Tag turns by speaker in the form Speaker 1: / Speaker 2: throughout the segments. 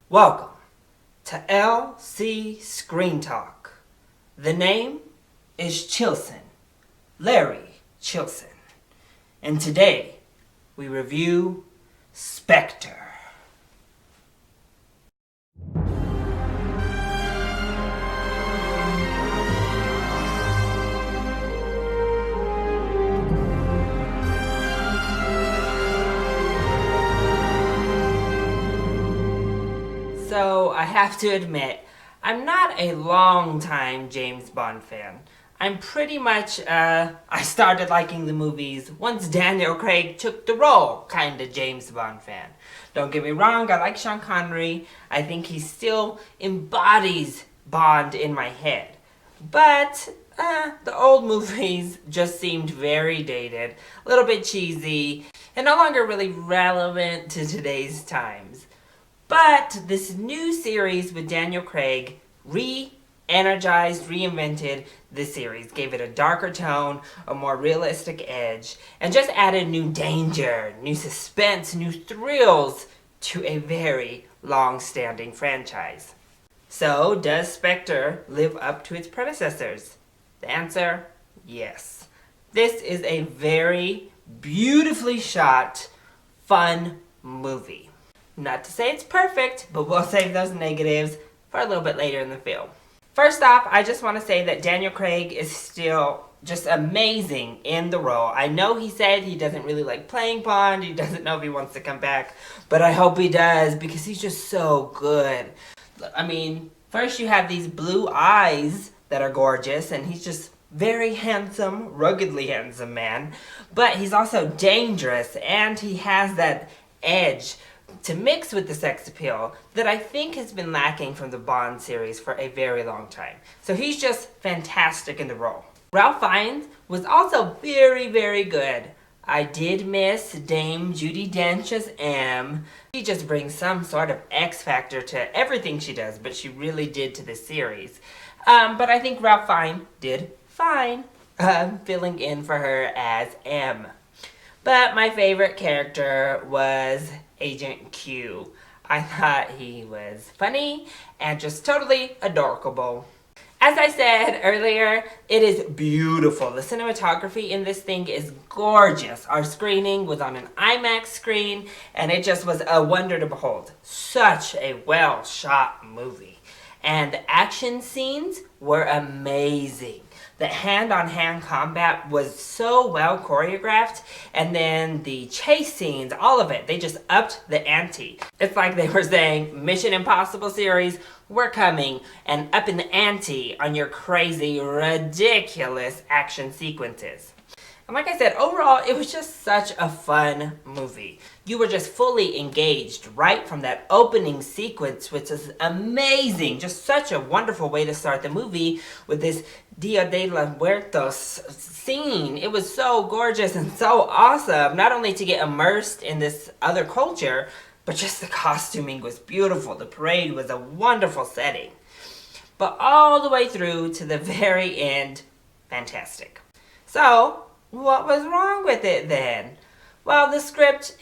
Speaker 1: Welcome to LC Screen Talk. The name is Chilson, Larry Chilson. And today we review Spectre. So I have to admit, I'm not a long-time James Bond fan. I'm pretty much, I started liking the movies once Daniel Craig took the role, kind of James Bond fan. Don't get me wrong, I like Sean Connery. I think he still embodies Bond in my head. But the old movies just seemed very dated, a little bit cheesy, and no longer really relevant to today's times. But this new series with Daniel Craig re-energized, reinvented the series, gave it a darker tone, a more realistic edge, and just added new danger, new suspense, new thrills to a very long-standing franchise. So, does Spectre live up to its predecessors? The answer, yes. This is a very beautifully shot, fun movie. Not to say it's perfect, but we'll save those negatives for a little bit later in the film. First off, I just want to say that Daniel Craig is still just amazing in the role. I know he said he doesn't really like playing Bond, he doesn't know if he wants to come back, but I hope he does because he's just so good. I mean, first you have these blue eyes that are gorgeous, and he's just very handsome, ruggedly handsome man, but he's also dangerous, and he has that edge to mix with the sex appeal that I think has been lacking from the Bond series for a very long time. So he's just fantastic in the role. Ralph Fiennes was also very, very good. I did miss Dame Judi Dench as M. She just brings some sort of X factor to everything she does, but she really did to this series. But I think Ralph Fiennes did fine, filling in for her as M. But my favorite character was Agent Q. I thought he was funny and just totally adorable. As I said earlier, it is beautiful. The cinematography in this thing is gorgeous. Our screening was on an IMAX screen, and it just was a wonder to behold. Such a well-shot movie. And the action scenes were amazing. The hand-on-hand combat was so well choreographed, and then the chase scenes, all of it, they just upped the ante. It's like they were saying, Mission Impossible series, we're coming and upping the ante on your crazy, ridiculous action sequences. And like I said, overall, it was just such a fun movie. You were just fully engaged right from that opening sequence, which is amazing. Just such a wonderful way to start the movie with this Dia de los Muertos scene. It was so gorgeous and so awesome, not only to get immersed in this other culture, but just the costuming was beautiful. The parade was a wonderful setting. But all the way through to the very end, fantastic. So, what was wrong with it then? Well, the script,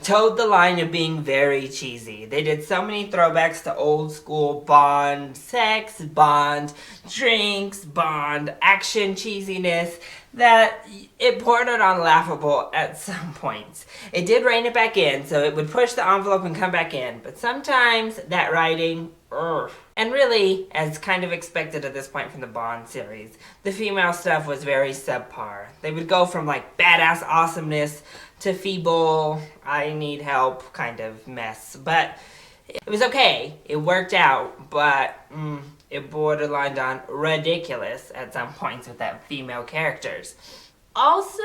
Speaker 1: towed the line of being very cheesy. They did so many throwbacks to old school Bond, sex, Bond, drinks, Bond, action cheesiness, that it bordered on laughable at some points. It did rein it back in, so it would push the envelope and come back in, but sometimes that writing, And really, as kind of expected at this point from the Bond series, the female stuff was very subpar. They would go from like badass awesomeness to feeble, I need help kind of mess. But it was okay. It worked out, but it borderlined on ridiculous at some points with that female characters. Also,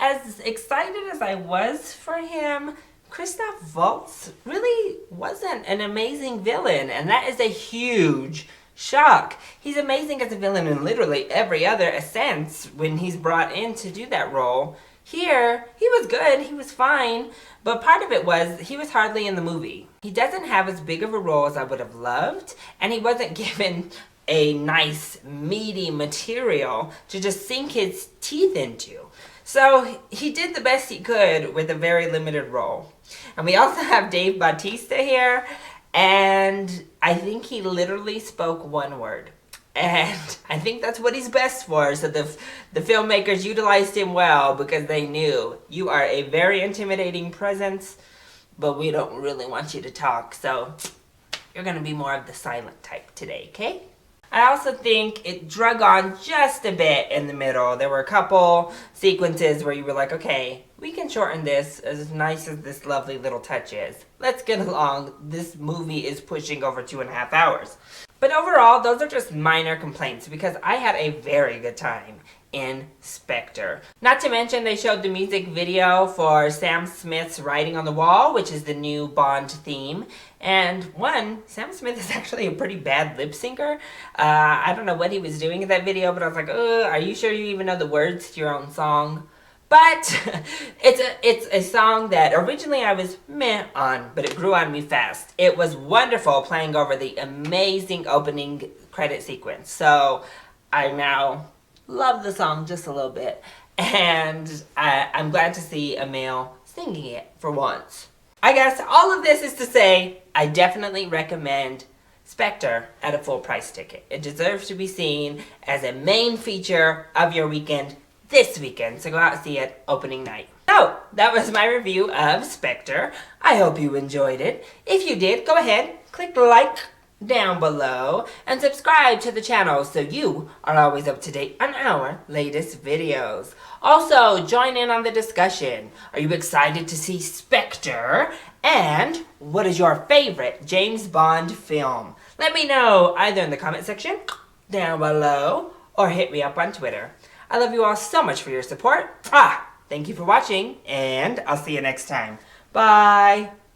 Speaker 1: as excited as I was for him, Christoph Waltz really wasn't an amazing villain, and that is a huge shock. He's amazing as a villain in literally every other sense when he's brought in to do that role. Here, he was good, he was fine, but part of it was he was hardly in the movie. He doesn't have as big of a role as I would have loved, and he wasn't given a nice, meaty material to just sink his teeth into. So he did the best he could with a very limited role. And we also have Dave Bautista here, and I think he literally spoke one word. And I think that's what he's best for. So the filmmakers utilized him well because they knew you are a very intimidating presence, but we don't really want you to talk. So you're going to be more of the silent type today, okay? I also think it drug on just a bit in the middle. There were a couple sequences where you were like, okay, we can shorten this as nice as this lovely little touch is. Let's get along. This movie is pushing over 2.5 hours. But overall, those are just minor complaints because I had a very good time in Spectre. Not to mention they showed the music video for Sam Smith's Writing on the Wall, which is the new Bond theme. And Sam Smith is actually a pretty bad lip syncer. I don't know what he was doing in that video, but I was like, are you sure you even know the words to your own song? But it's a song that originally I was meh on, but it grew on me fast. It was wonderful playing over the amazing opening credit sequence. So I now love the song just a little bit. And I'm glad to see a male singing it for once. I guess all of this is to say, I definitely recommend Spectre at a full price ticket. It deserves to be seen as a main feature of your weekend this weekend, so go out and see it opening night. So, that was my review of Spectre. I hope you enjoyed it. If you did, go ahead, click like down below, and subscribe to the channel so you are always up to date on our latest videos. Also, join in on the discussion. Are you excited to see Spectre? And what is your favorite James Bond film? Let me know either in the comment section down below or hit me up on Twitter. I love you all so much for your support. Thank you for watching, and I'll see you next time. Bye.